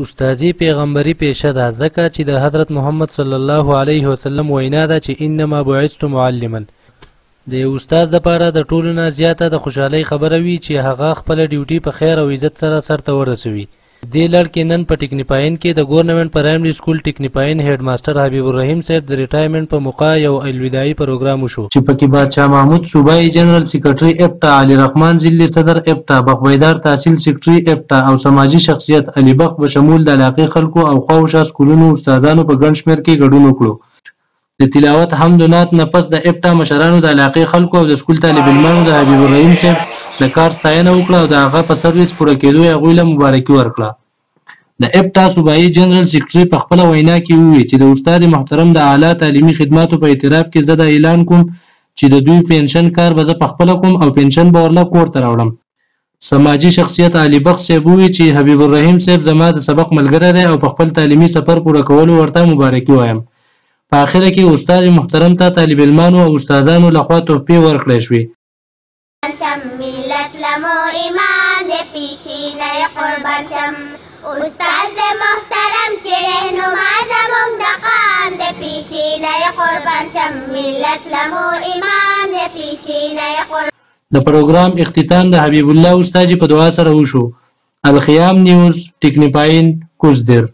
استازي پیغمبري پیشه ده ځکه چې د حضرت محمد صلی الله علیه وسلم وینا ده چې انما بعثت معلما. د یو استاد دپاره د ټولو نه زیاته د خوشحالۍ خبره وي چې هغه خپله ډیوټي په خیر او عزت سره سرته ورسوي. دې لړ کې نن په ټکنیپاین کې د ګورنمنټ پرایمري سکول ټکنیپاین هیډ ماسټر حبیب الرحیم صاحب د ریټایرمنټ په موقع یو الوداعي پروګرام وشو چې پکې بادشاه محمود صوبایي جنرال سیکرټري اپټا، علي رحمان ضلعي صدر اپټا، بخبیدار تحصیل سیکرټري اپټا او سماجي شخصیت علي بخ به شمول د علاقې خلکو او خواوشا سکولونو استادانو په ګڼ شمېر کې ګډون وکړو. د تلاوت حمد و نعت نه پس د اپټا مشرانو د علاقې خلکو او د سکول طالب علمانو د حبیب الرحیم صاحب د کار ستاینه وکړه او د هغه په سرویس پوره کېدو یې هغوی له مبارکي ورکړه. د اپټا صوبایي جنرال سیکرټري په خپله وینا کې وویل چې د استاد محترم د اعلی تعلیمي خدماتو په اعتراف کې زه دا اعلان کوم چې د دوی پنشن کار به زه پخپله کوم او پنشن به ورله کور ته راوړم. سماجي شخصیت علي بخ صاحب وویل چې حبیب الرحیم صاحب زما د سبق ملګری دی او په خپل تعلیمي سفر پوره کولو ورته مبارکي وایم. په آخره کې استاد محترم ته طالب علمانو او استادانو لخوا تحفې ورکړی شوې. ملت لمو ایمان د پیشینه قربان شم، استاد د محترم چې رهنما زموږ د قام د پیشینه قربان شم، ملت لمو ایمان د پیشینه قربان. د پروګرام اختتام د حبیب الله استاجي په دعا سره وشو. الخیام نیوز ټکنیپاین کوزدر.